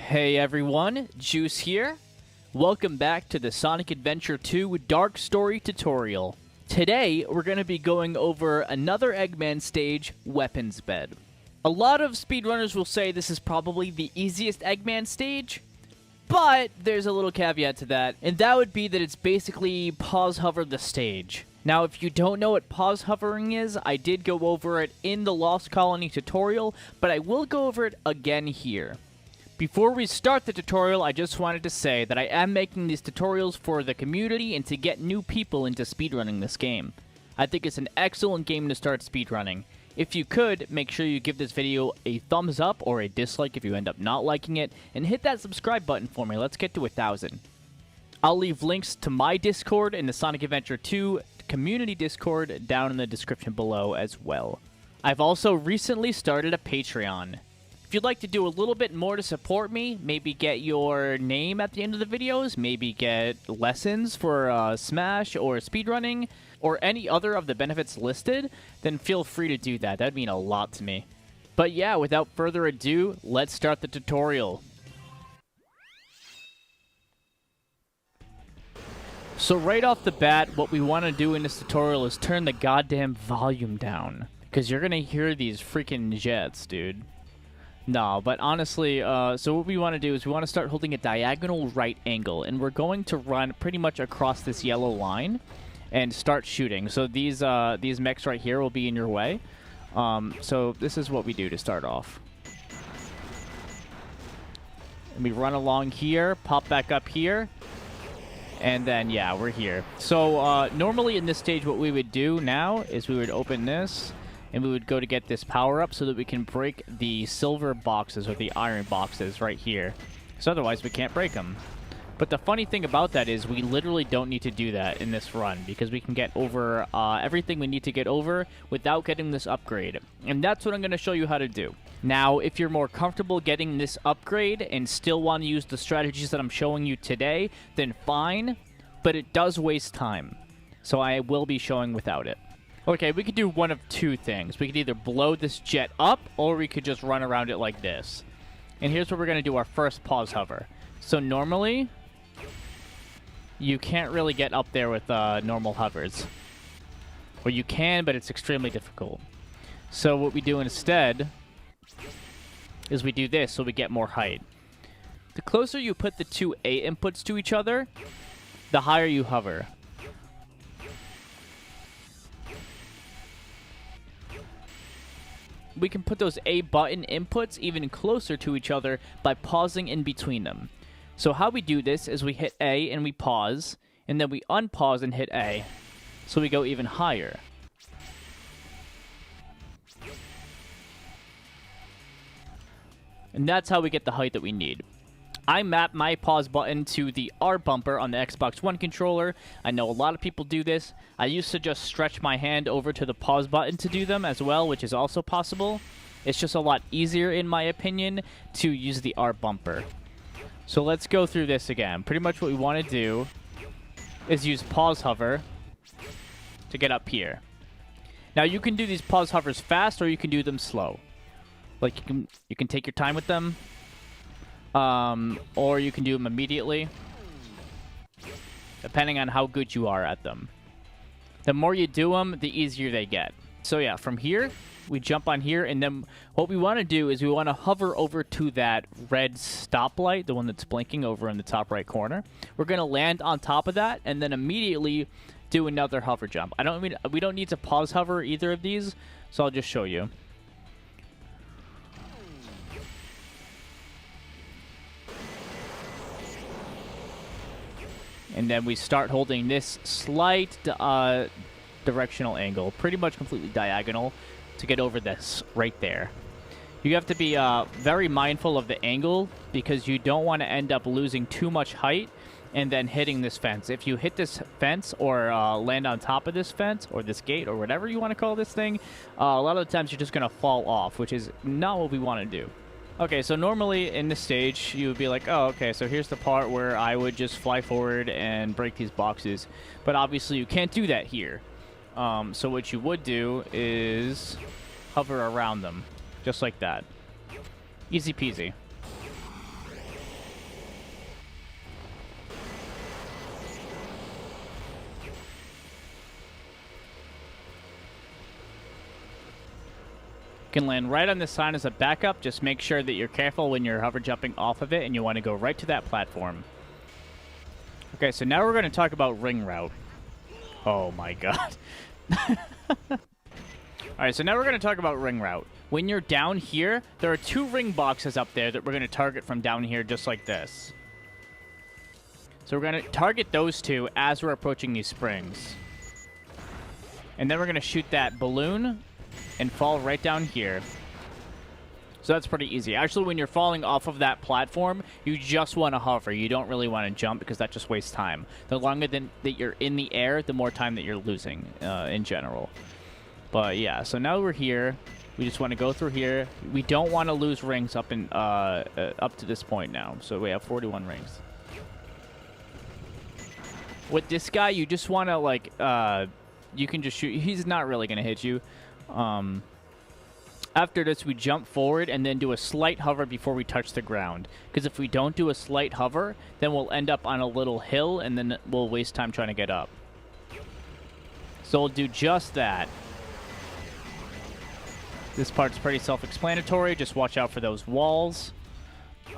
Hey everyone, Juice here. Welcome back to the Sonic Adventure 2 Dark Story tutorial. Today, we're going to be going over another Eggman stage, Weapons Bed. A lot of speedrunners will say this is probably the easiest Eggman stage, but there's a little caveat to that, and that would be that it's basically pause hover the stage. Now, if you don't know what pause hovering is, I did go over it in the Lost Colony tutorial, but I will go over it again here. Before we start the tutorial, I just wanted to say that I am making these tutorials for the community and to get new people into speedrunning this game. I think it's an excellent game to start speedrunning. If you could, make sure you give this video a thumbs up or a dislike if you end up not liking it, and hit that subscribe button for me. Let's get to 1,000. I'll leave links to my Discord and the Sonic Adventure 2 community Discord down in the description below as well. I've also recently started a Patreon. If you'd like to do a little bit more to support me, maybe get your name at the end of the videos, maybe get lessons for Smash or speedrunning, or any other of the benefits listed, then feel free to do that. That'd mean a lot to me. But yeah, without further ado, let's start the tutorial. So right off the bat, what we want to do in this tutorial is turn the goddamn volume down, because you're going to hear these freaking jets, dude. No, but honestly, so what we want to do is we want to start holding a diagonal right angle, and we're going to run pretty much across this yellow line and start shooting. So these mechs right here will be in your way. So this is what we do to start off. And we run along here, pop back up here, and then, yeah, we're here. So normally in this stage, what we would do now is we would open this, and we would go to get this power up so that we can break the silver boxes or the iron boxes right here. So otherwise we can't break them. But the funny thing about that is we literally don't need to do that in this run, because we can get over everything we need to get over without getting this upgrade. And that's what I'm going to show you how to do. Now, if you're more comfortable getting this upgrade and still want to use the strategies that I'm showing you today, then fine, but it does waste time. So I will be showing without it. Okay, we could do one of two things. We could either blow this jet up, or we could just run around it like this. And here's where we're going to do our first pause hover. So normally, you can't really get up there with normal hovers. Or you can, but it's extremely difficult. So what we do instead is we do this so we get more height. The closer you put the two A inputs to each other, the higher you hover. We can put those A button inputs even closer to each other by pausing in between them. So how we do this is we hit A and we pause, and then we unpause and hit A. So we go even higher. And that's how we get the height that we need. I map my pause button to the R bumper on the Xbox One controller. I know a lot of people do this. I used to just stretch my hand over to the pause button to do them as well, which is also possible. It's just a lot easier, in my opinion, to use the R bumper. So let's go through this again. Pretty much what we want to do is use pause hover to get up here. Now you can do these pause hovers fast, or you can do them slow. Like you can take your time with them. Or you can do them immediately, depending on how good you are at them. The more you do them, the easier they get. So yeah, from here, we jump on here, and then what we want to do is we want to hover over to that red stoplight, the one that's blinking over in the top right corner. We're going to land on top of that, and then immediately do another hover jump. We don't need to pause hover either of these, so I'll just show you. And then we start holding this slight directional angle, pretty much completely diagonal, to get over this right there. You have to be very mindful of the angle, because you don't want to end up losing too much height and then hitting this fence. If you hit this fence or land on top of this fence or this gate or whatever you want to call this thing, a lot of the times you're just going to fall off, which is not what we want to do. Okay, so normally in this stage, you would be like, oh, okay, so here's the part where I would just fly forward and break these boxes. But obviously you can't do that here. So what you would do is hover around them, just like that. Easy peasy. You can land right on this sign as a backup. Just make sure that you're careful when you're hover jumping off of it, and you want to go right to that platform. Okay, so now we're going to talk about ring route. Oh my god. Alright, so now we're going to talk about ring route. When you're down here, there are 2 ring boxes up there that we're going to target from down here just like this. So we're going to target those 2 as we're approaching these springs. And then we're going to shoot that balloon and fall right down here. So that's pretty easy. Actually, when you're falling off of that platform, you just want to hover. You don't really want to jump because that just wastes time. The longer that you're in the air, the more time that you're losing in general. But yeah, so now we're here. We just want to go through here. We don't want to lose rings up to this point now. So we have 41 rings. With this guy, you just want to like you can just shoot. He's not really going to hit you. After this, we jump forward and then do a slight hover before we touch the ground. Because if we don't do a slight hover, then we'll end up on a little hill and then we'll waste time trying to get up. So we'll do just that. This part's pretty self-explanatory. Just watch out for those walls.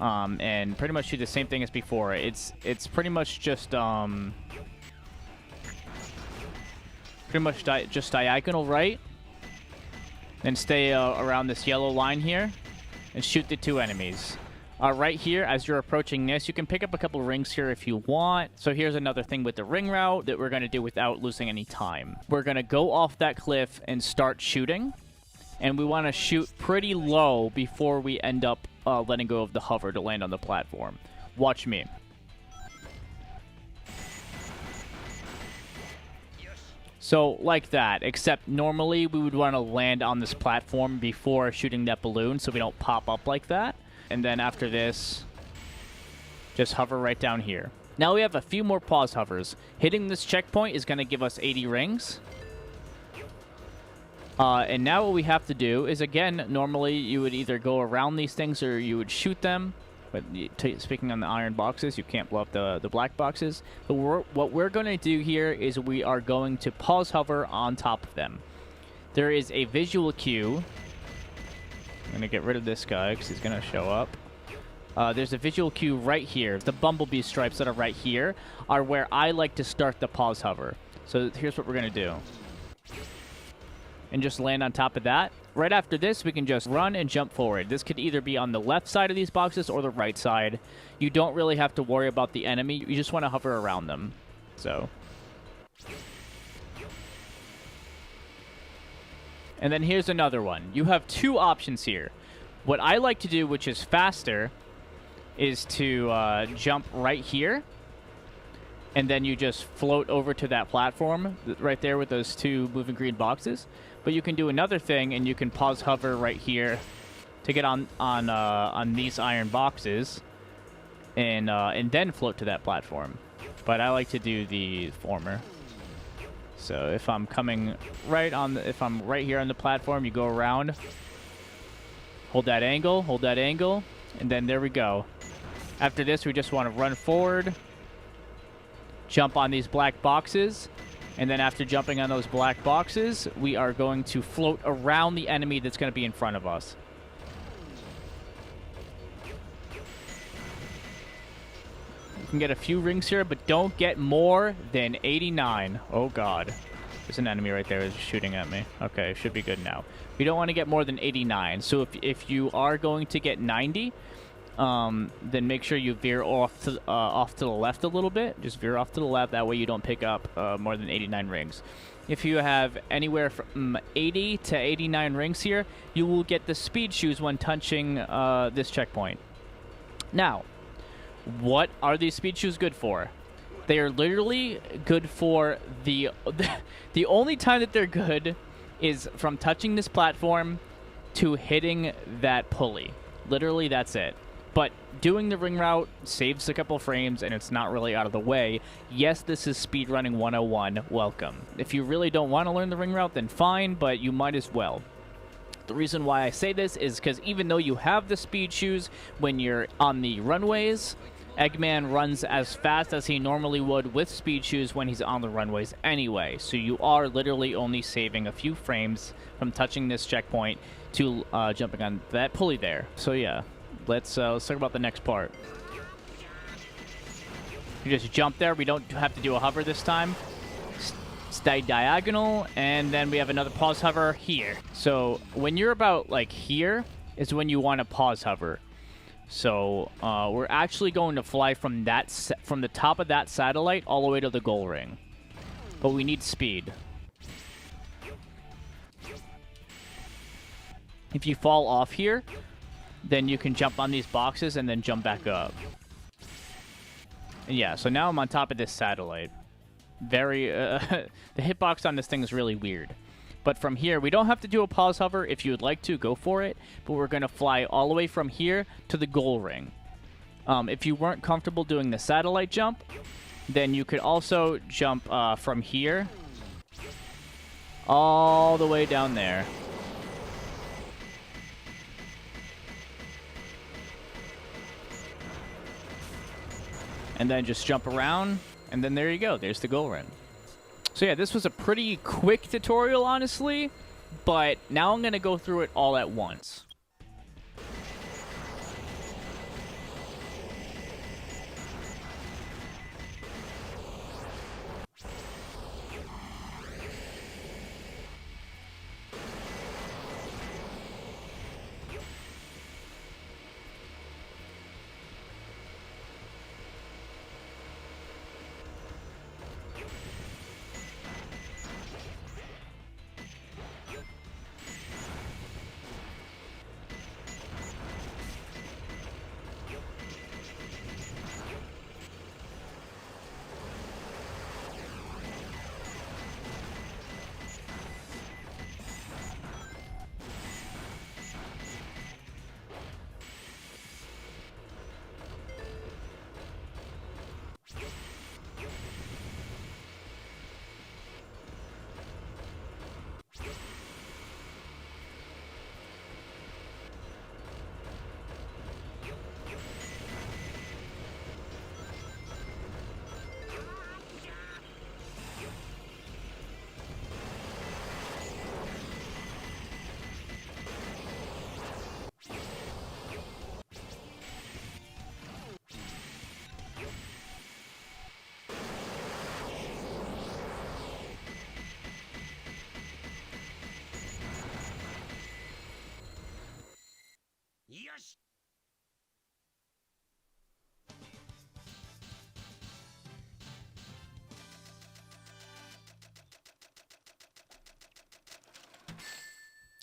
And pretty much do the same thing as before. It's pretty much just just diagonal right. Then stay around this yellow line here and shoot the 2 enemies. Right here, as you're approaching this, you can pick up a couple rings here if you want. So here's another thing with the ring route that we're going to do without losing any time. We're going to go off that cliff and start shooting. And we want to shoot pretty low before we end up letting go of the hover to land on the platform. Watch me. So, like that, except normally we would want to land on this platform before shooting that balloon so we don't pop up like that. And then after this, just hover right down here. Now we have a few more pause hovers. Hitting this checkpoint is going to give us 80 rings. And now what we have to do is, again, normally you would either go around these things or you would shoot them. But speaking on the iron boxes, you can't blow up the black boxes. But what we're going to do here is we are going to pause hover on top of them. There is a visual cue. I'm going to get rid of this guy because he's going to show up. There's a visual cue right here. The bumblebee stripes that are right here are where I like to start the pause hover. So here's what we're going to do. And just land on top of that. Right after this, we can just run and jump forward. This could either be on the left side of these boxes or the right side. You don't really have to worry about the enemy. You just want to hover around them. So. And then here's another one. You have 2 options here. What I like to do, which is faster, is to jump right here. And then you just float over to that platform right there with those 2 moving green boxes. But you can do another thing, and you can pause hover right here to get on these iron boxes, and then float to that platform. But I like to do the former. So if I'm coming right on, if I'm right here on the platform, you go around, hold that angle, and then there we go. After this, we just want to run forward, jump on these black boxes. And then after jumping on those black boxes, we are going to float around the enemy that's going to be in front of us. You can get a few rings here, but don't get more than 89. Oh, God. There's an enemy right there that's shooting at me. Okay, should be good now. We don't want to get more than 89. So if you are going to get 90... then make sure you veer off to the left a little bit. Just veer off to the left. That way you don't pick up more than 89 rings. If you have anywhere from 80 to 89 rings here, you will get the speed shoes when touching this checkpoint. Now, what are these speed shoes good for? They are literally good for the only time that they're good is from touching this platform to hitting that pulley. Literally, that's it. But doing the ring route saves a couple frames, and it's not really out of the way. Yes, this is Speedrunning 101. Welcome. If you really don't want to learn the ring route, then fine, but you might as well. The reason why I say this is because even though you have the speed shoes when you're on the runways, Eggman runs as fast as he normally would with speed shoes when he's on the runways anyway. So you are literally only saving a few frames from touching this checkpoint to jumping on that pulley there. So yeah, let's talk about the next part. You just jump there. We don't have to do a hover this time. Stay diagonal, and then we have another pause hover here. So when you're about like here is when you want to pause hover. So we're actually going to fly from from the top of that satellite all the way to the goal ring, but we need speed. If you fall off here, then you can jump on these boxes and then jump back up. And yeah, so now I'm on top of this satellite. Very the hitbox on this thing is really weird. But from here, we don't have to do a pause hover. If you would like to, go for it. But we're going to fly all the way from here to the goal ring. If you weren't comfortable doing the satellite jump, then you could also jump from here all the way down there. And then just jump around, and then there you go. There's the goal ring. So yeah, this was a pretty quick tutorial, honestly, but now I'm going to go through it all at once.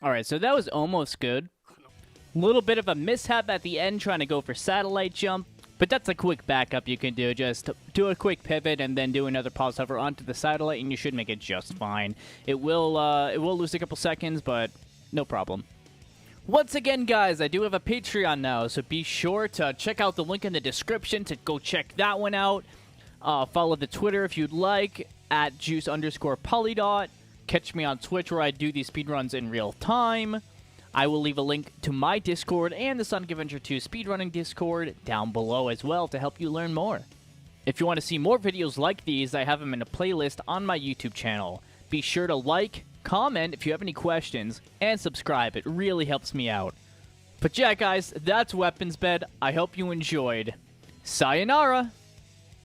All right, so that was almost good. A little bit of a mishap at the end trying to go for satellite jump, but that's a quick backup you can do. Just do a quick pivot and then do another pause hover onto the satellite, and you should make it just fine. It will lose a couple seconds, but no problem. Once again, guys, I do have a Patreon now, so be sure to check out the link in the description to go check that one out. Follow the Twitter if you'd like, at juice_polydot. Catch me on Twitch where I do these speedruns in real time. I will leave a link to my Discord and the Sonic Adventure 2 speedrunning Discord down below as well to help you learn more. If you want to see more videos like these, I have them in a playlist on my YouTube channel. Be sure to like, comment if you have any questions, and subscribe. It really helps me out. But yeah, guys, that's Weapons Bed. I hope you enjoyed. Sayonara!